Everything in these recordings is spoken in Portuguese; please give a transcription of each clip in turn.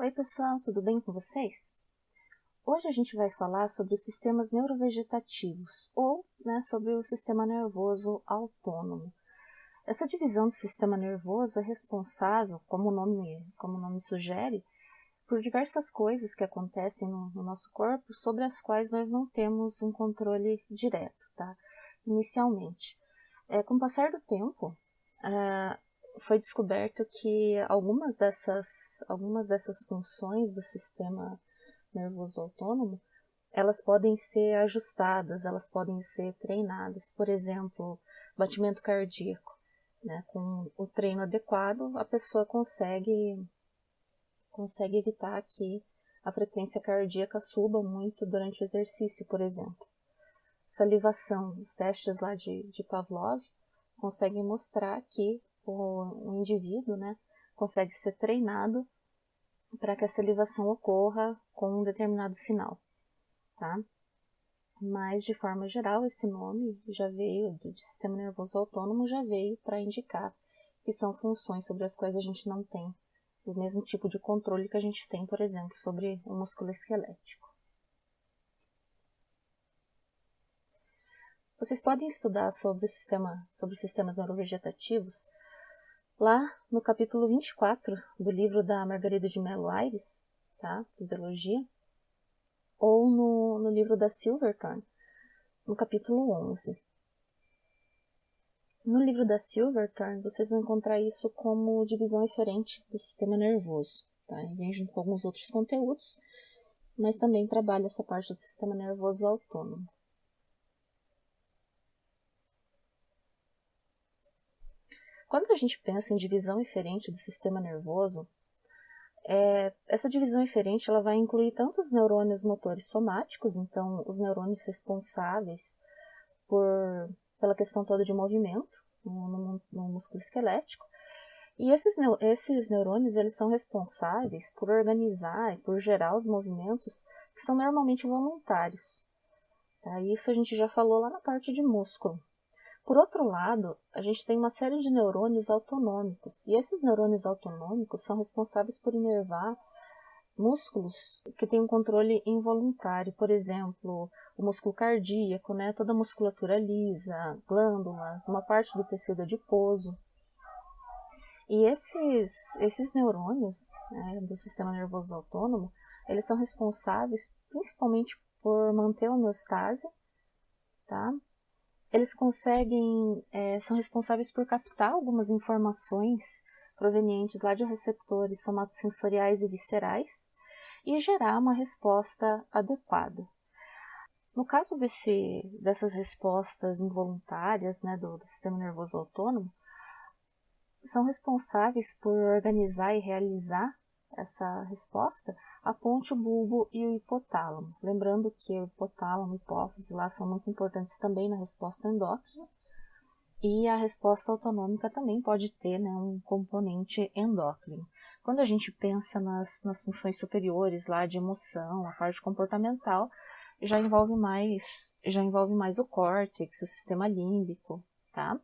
Oi pessoal, tudo bem com vocês? Hoje a gente vai falar sobre os sistemas neurovegetativos, ou sobre o sistema nervoso autônomo. Essa divisão do sistema nervoso é responsável, como o nome sugere, por diversas coisas que acontecem no nosso corpo, sobre as quais nós não temos um controle direto, tá? Inicialmente. Com o passar do tempo, foi descoberto que algumas dessas funções do sistema nervoso autônomo, elas podem ser ajustadas, elas podem ser treinadas. Por exemplo, batimento cardíaco. Com o treino adequado, a pessoa consegue evitar que a frequência cardíaca suba muito durante o exercício, por exemplo. Salivação, os testes lá de Pavlov conseguem mostrar que o indivíduo consegue ser treinado para que a salivação ocorra com um determinado sinal, tá? Mas, de forma geral, esse nome já veio, de sistema nervoso autônomo, já veio para indicar que são funções sobre as quais a gente não tem o mesmo tipo de controle que a gente tem, por exemplo, sobre o músculo esquelético. Vocês podem estudar sobre os sistemas neurovegetativos lá no capítulo 24 do livro da Margarida de Mello Aires, tá? Fisiologia, ou no livro da Silverthorne, no capítulo 11. No livro da Silverthorne, vocês vão encontrar isso como divisão eferente do sistema nervoso, tá? Vem junto com alguns outros conteúdos, mas também trabalha essa parte do sistema nervoso autônomo. Quando a gente pensa em divisão eferente do sistema nervoso, essa divisão eferente ela vai incluir tanto os neurônios motores somáticos, então os neurônios responsáveis pela questão toda de movimento no músculo esquelético, e esses neurônios eles são responsáveis por organizar e por gerar os movimentos que são normalmente voluntários. Tá? Isso a gente já falou lá na parte de músculo. Por outro lado, a gente tem uma série de neurônios autonômicos, e esses neurônios autonômicos são responsáveis por inervar músculos que têm um controle involuntário, por exemplo, o músculo cardíaco, toda a musculatura lisa, glândulas, uma parte do tecido adiposo. E esses neurônios do sistema nervoso autônomo, eles são responsáveis principalmente por manter a homeostase, tá? Eles são responsáveis por captar algumas informações provenientes lá de receptores somatosensoriais e viscerais e gerar uma resposta adequada. No caso dessas respostas involuntárias do sistema nervoso autônomo, são responsáveis por organizar e realizar essa resposta a ponte, o bulbo e o hipotálamo. Lembrando que o hipotálamo e a hipófise lá são muito importantes também na resposta endócrina, e a resposta autonômica também pode ter um componente endócrino. Quando a gente pensa nas funções superiores lá de emoção, a parte comportamental, já envolve mais o córtex, o sistema límbico, tá?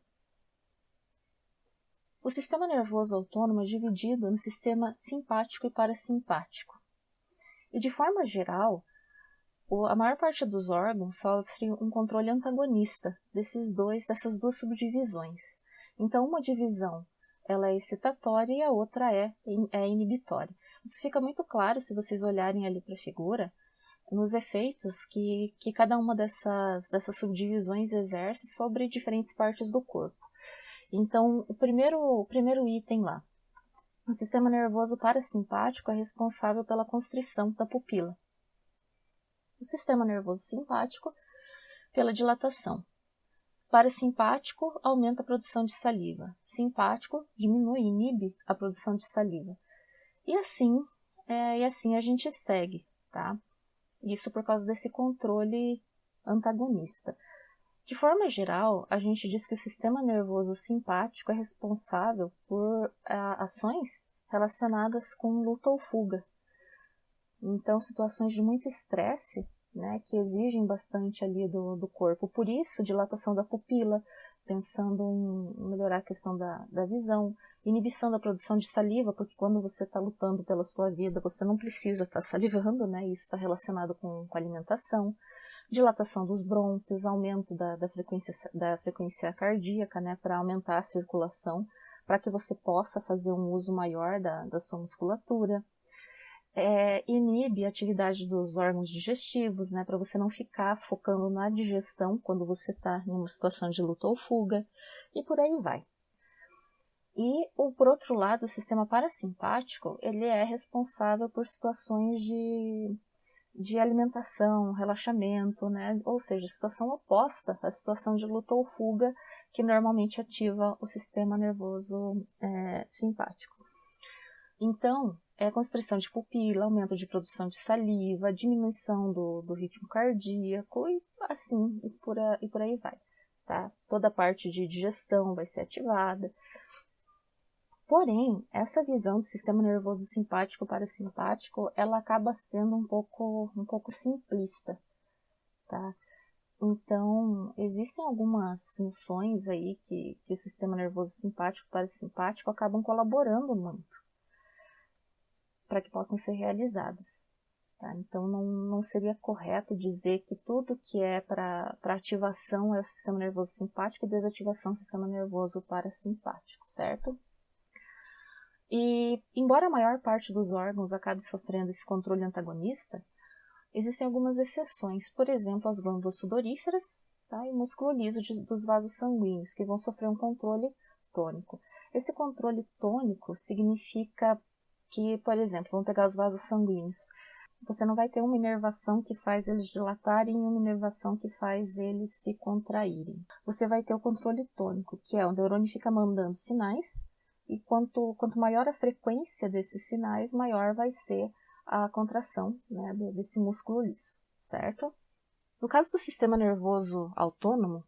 O sistema nervoso autônomo é dividido no sistema simpático e parasimpático. E de forma geral, a maior parte dos órgãos sofre um controle antagonista dessas duas subdivisões. Então, uma divisão ela é excitatória e a outra é inibitória. Isso fica muito claro se vocês olharem ali para a figura, nos efeitos que cada uma dessas subdivisões exerce sobre diferentes partes do corpo. Então, o primeiro item lá, o sistema nervoso parasimpático é responsável pela constrição da pupila. O sistema nervoso simpático, pela dilatação. Parasimpático aumenta a produção de saliva. Simpático inibe a produção de saliva. E assim a gente segue, tá? Isso por causa desse controle antagonista. De forma geral, a gente diz que o sistema nervoso simpático é responsável por ações relacionadas com luta ou fuga. Então, situações de muito estresse, que exigem bastante ali do corpo. Por isso, dilatação da pupila, pensando em melhorar a questão da visão, inibição da produção de saliva, porque quando você está lutando pela sua vida, você não precisa estar salivando, né? Isso está relacionado com alimentação. Dilatação dos brônquios, aumento da frequência cardíaca, né? Para aumentar a circulação, para que você possa fazer um uso maior da sua musculatura. Inibe a atividade dos órgãos digestivos, né, para você não ficar focando na digestão quando você está em uma situação de luta ou fuga, e por aí vai. E, por outro lado, o sistema parasimpático, ele é responsável por situações de alimentação, relaxamento, né, ou seja, situação oposta à situação de luta ou fuga, que normalmente ativa o sistema nervoso simpático. Então, constrição de pupila, aumento de produção de saliva, diminuição do ritmo cardíaco e assim, e por aí vai. Tá? Toda a parte de digestão vai ser ativada. Porém, essa visão do sistema nervoso simpático parasimpático, ela acaba sendo um pouco simplista. Tá? Então, existem algumas funções aí que o sistema nervoso simpático parasimpático acabam colaborando muito para que possam ser realizadas. Tá? Então, não seria correto dizer que tudo que é para ativação é o sistema nervoso simpático e desativação é o sistema nervoso parasimpático, certo? E, embora a maior parte dos órgãos acabe sofrendo esse controle antagonista, existem algumas exceções, por exemplo, as glândulas sudoríferas, tá? E o músculo liso dos vasos sanguíneos, que vão sofrer um controle tônico. Esse controle tônico significa que, por exemplo, vamos pegar os vasos sanguíneos. Você não vai ter uma inervação que faz eles dilatarem e uma inervação que faz eles se contraírem. Você vai ter o controle tônico, que é o neurônio fica mandando sinais, e quanto maior a frequência desses sinais, maior vai ser a contração, né, desse músculo liso, certo? No caso do sistema nervoso autônomo,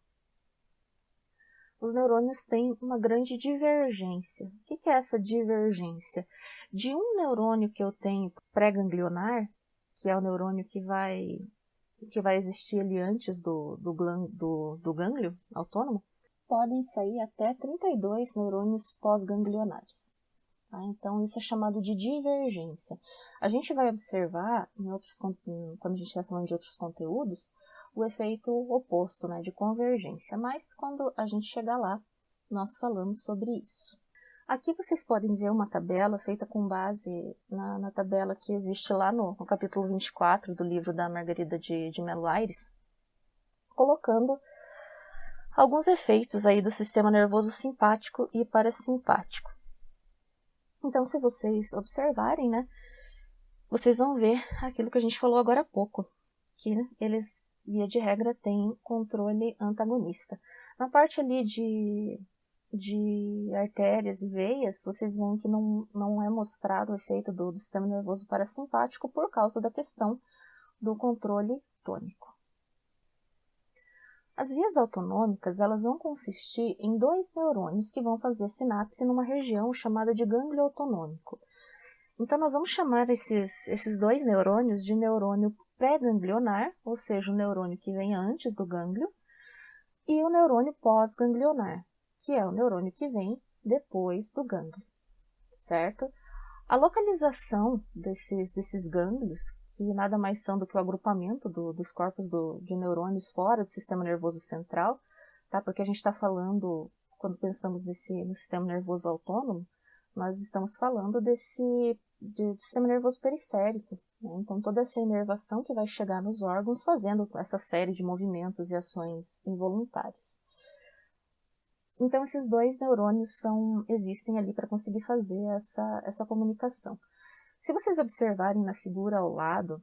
os neurônios têm uma grande divergência. O que é essa divergência? De um neurônio que eu tenho pré-ganglionar, que é o neurônio que vai existir ali antes do gânglio autônomo, podem sair até 32 neurônios pós-ganglionares. Tá? Então, isso é chamado de divergência. A gente vai observar, quando a gente vai falando de outros conteúdos, o efeito oposto, né, de convergência. Mas, quando a gente chegar lá, nós falamos sobre isso. Aqui vocês podem ver uma tabela feita com base na tabela que existe lá no capítulo 24 do livro da Margarida de Melo Aires, colocando alguns efeitos aí do sistema nervoso simpático e parasimpático. Então, se vocês observarem, né, vocês vão ver aquilo que a gente falou agora há pouco, que eles, via de regra, têm controle antagonista. Na parte ali de artérias e veias, vocês veem que não é mostrado o efeito do sistema nervoso parasimpático por causa da questão do controle tônico. As vias autonômicas, elas vão consistir em 2 neurônios que vão fazer sinapse numa região chamada de gânglio autonômico. Então, nós vamos chamar esses 2 neurônios de neurônio pré-ganglionar, ou seja, o neurônio que vem antes do gânglio, e o neurônio pós-ganglionar, que é o neurônio que vem depois do gânglio, certo? A localização desses gânglios, que nada mais são do que o agrupamento dos corpos de neurônios fora do sistema nervoso central, tá? Porque a gente está falando, quando pensamos no sistema nervoso autônomo, nós estamos falando do sistema nervoso periférico, né? Então, toda essa inervação que vai chegar nos órgãos fazendo essa série de movimentos e ações involuntárias. Então, esses 2 neurônios existem ali para conseguir fazer essa comunicação. Se vocês observarem na figura ao lado,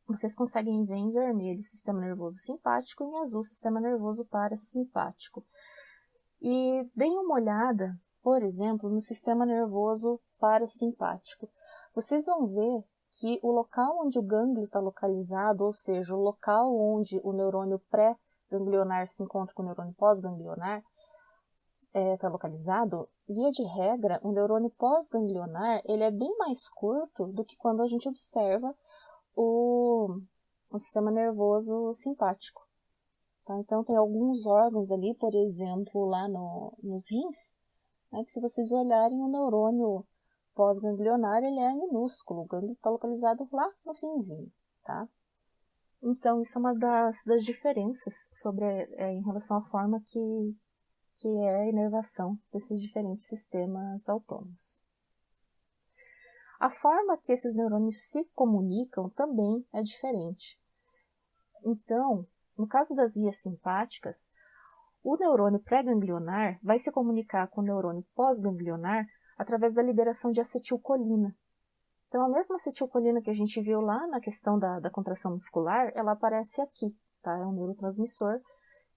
vocês conseguem ver em vermelho o sistema nervoso simpático e em azul o sistema nervoso parasimpático. E deem uma olhada, por exemplo, no sistema nervoso parasimpático. Vocês vão ver que o local onde o gânglio está localizado, ou seja, o local onde o neurônio pré-ganglionar se encontra com o neurônio pós-ganglionar, está localizado, via de regra, o neurônio pós-ganglionar ele é bem mais curto do que quando a gente observa o sistema nervoso simpático. Tá? Então, tem alguns órgãos ali, por exemplo, lá nos rins, né, que se vocês olharem o neurônio pós-ganglionar, ele é minúsculo, o gânglio está localizado lá no finzinho, tá? Então, isso é uma das diferenças em relação à forma que é a inervação desses diferentes sistemas autônomos. A forma que esses neurônios se comunicam também é diferente. Então, no caso das vias simpáticas, o neurônio pré-ganglionar vai se comunicar com o neurônio pós-ganglionar através da liberação de acetilcolina. Então, a mesma acetilcolina que a gente viu lá na questão da contração muscular, ela aparece aqui, tá? É um neurotransmissor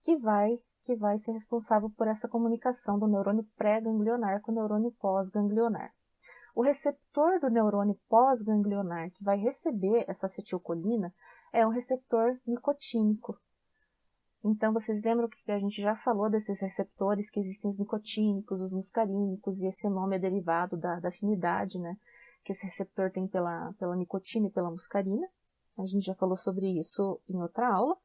que vai ser responsável por essa comunicação do neurônio pré-ganglionar com o neurônio pós-ganglionar. O receptor do neurônio pós-ganglionar que vai receber essa acetilcolina é um receptor nicotínico. Então, vocês lembram que a gente já falou desses receptores que existem os nicotínicos, os muscarínicos, e esse nome é derivado da afinidade, né, que esse receptor tem pela nicotina e pela muscarina. A gente já falou sobre isso em outra aula.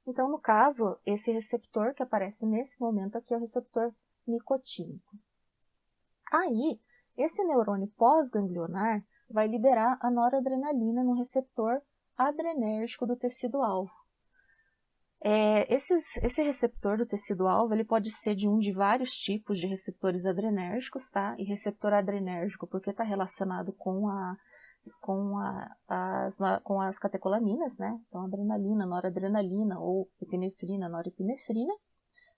Então, no caso, esse receptor que aparece nesse momento aqui é o receptor nicotínico. Aí, esse neurônio pós-ganglionar vai liberar a noradrenalina no receptor adrenérgico do tecido-alvo. Esse receptor do tecido-alvo ele pode ser de um de vários tipos de receptores adrenérgicos, tá? E receptor adrenérgico porque está relacionado com as catecolaminas, né? Então, adrenalina, noradrenalina ou epinefrina, norepinefrina.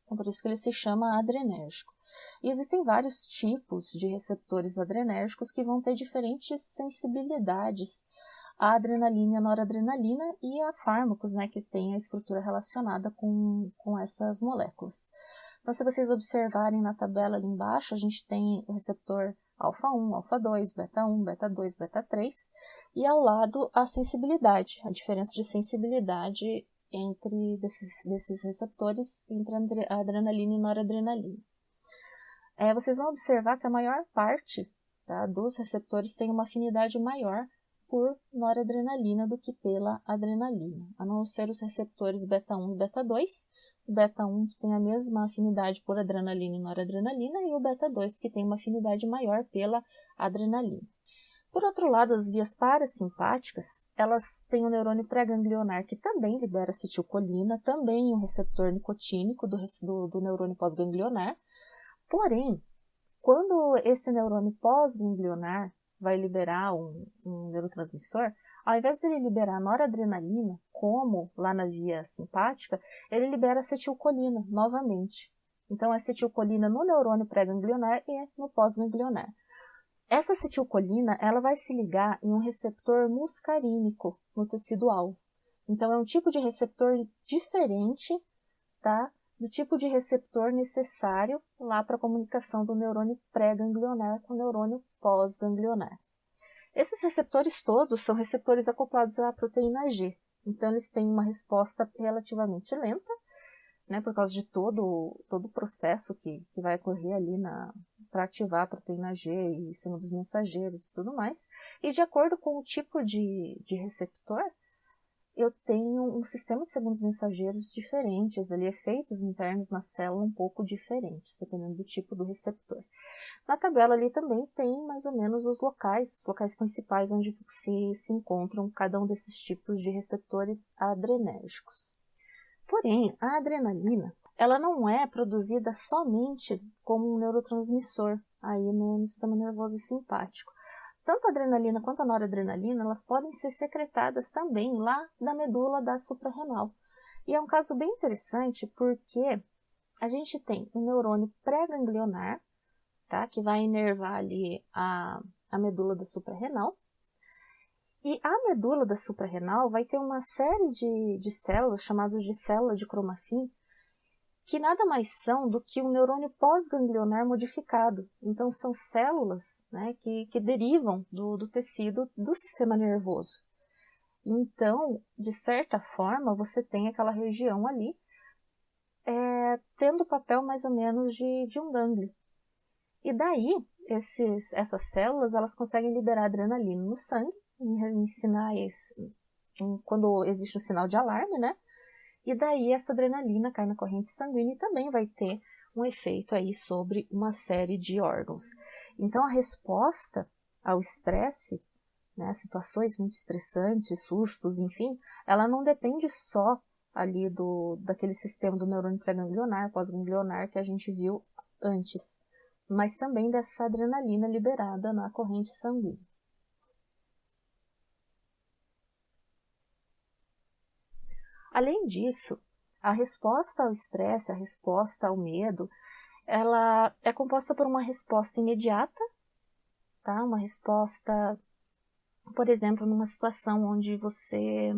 Então, por isso que ele se chama adrenérgico. E existem vários tipos de receptores adrenérgicos que vão ter diferentes sensibilidades à adrenalina e à noradrenalina e a fármacos, né, que têm a estrutura relacionada com essas moléculas. Então, se vocês observarem na tabela ali embaixo, a gente tem o receptor alfa-1, alfa-2, beta-1, beta-2, beta-3, e ao lado a sensibilidade, a diferença de sensibilidade desses receptores entre a adrenalina e noradrenalina. Vocês vão observar que a maior parte, tá, dos receptores tem uma afinidade maior por noradrenalina do que pela adrenalina, a não ser os receptores beta-1 e beta-2, o beta-1 que tem a mesma afinidade por adrenalina e noradrenalina e o beta-2 que tem uma afinidade maior pela adrenalina. Por outro lado, as vias parasimpáticas, elas têm o neurônio pré-ganglionar que também libera acetilcolina, também um receptor nicotínico do neurônio pós-ganglionar. Porém, quando esse neurônio pós-ganglionar vai liberar um neurotransmissor, ao invés de ele liberar noradrenalina, como lá na via simpática, ele libera acetilcolina novamente. Então, acetilcolina no neurônio pré-ganglionar e no pós-ganglionar. Essa acetilcolina ela vai se ligar em um receptor muscarínico no tecido-alvo. Então, é um tipo de receptor diferente, tá, do tipo de receptor necessário lá para a comunicação do neurônio pré-ganglionar com o neurônio pós-ganglionar. Esses receptores todos são receptores acoplados à proteína G. Então, eles têm uma resposta relativamente lenta, né, por causa de todo o processo que vai ocorrer ali para ativar a proteína G e segundos mensageiros e tudo mais. E de acordo com o tipo de receptor, eu tenho um sistema de segundos mensageiros diferentes, ali, efeitos internos na célula um pouco diferentes, dependendo do tipo do receptor. Na tabela ali também tem mais ou menos os locais principais onde se encontram cada um desses tipos de receptores adrenérgicos. Porém, a adrenalina, ela não é produzida somente como um neurotransmissor aí no sistema nervoso simpático. Tanto a adrenalina quanto a noradrenalina, elas podem ser secretadas também lá da medula da suprarrenal. E é um caso bem interessante porque a gente tem um neurônio pré-ganglionar, tá, que vai inervar ali a medula da suprarrenal. E a medula da suprarrenal vai ter uma série de células, chamadas de célula de Chromafim, que nada mais são do que um neurônio pós-ganglionar modificado. Então, são células, né, que derivam do tecido do sistema nervoso. Então, de certa forma, você tem aquela região ali tendo o papel mais ou menos de um gânglio. E daí, essas células elas conseguem liberar adrenalina no sangue, em sinais, quando existe um sinal de alarme, né? E daí essa adrenalina cai na corrente sanguínea e também vai ter um efeito aí sobre uma série de órgãos. Então, a resposta ao estresse, né, situações muito estressantes, sustos, enfim, ela não depende só ali daquele sistema do neurônio pré-ganglionar, pós-ganglionar que a gente viu antes, mas também dessa adrenalina liberada na corrente sanguínea. Além disso, a resposta ao estresse, a resposta ao medo, ela é composta por uma resposta imediata, tá? Uma resposta, por exemplo, numa situação onde você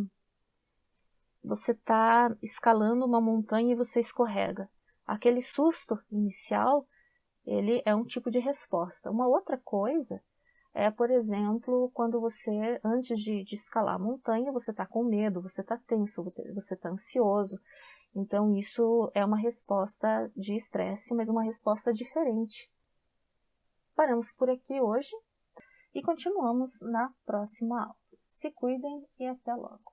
está escalando uma montanha e você escorrega. Aquele susto inicial, ele é um tipo de resposta. Uma outra coisa é, por exemplo, quando você, antes de escalar a montanha, você está com medo, você está tenso, você está ansioso. Então, isso é uma resposta de estresse, mas uma resposta diferente. Paramos por aqui hoje e continuamos na próxima aula. Se cuidem e até logo.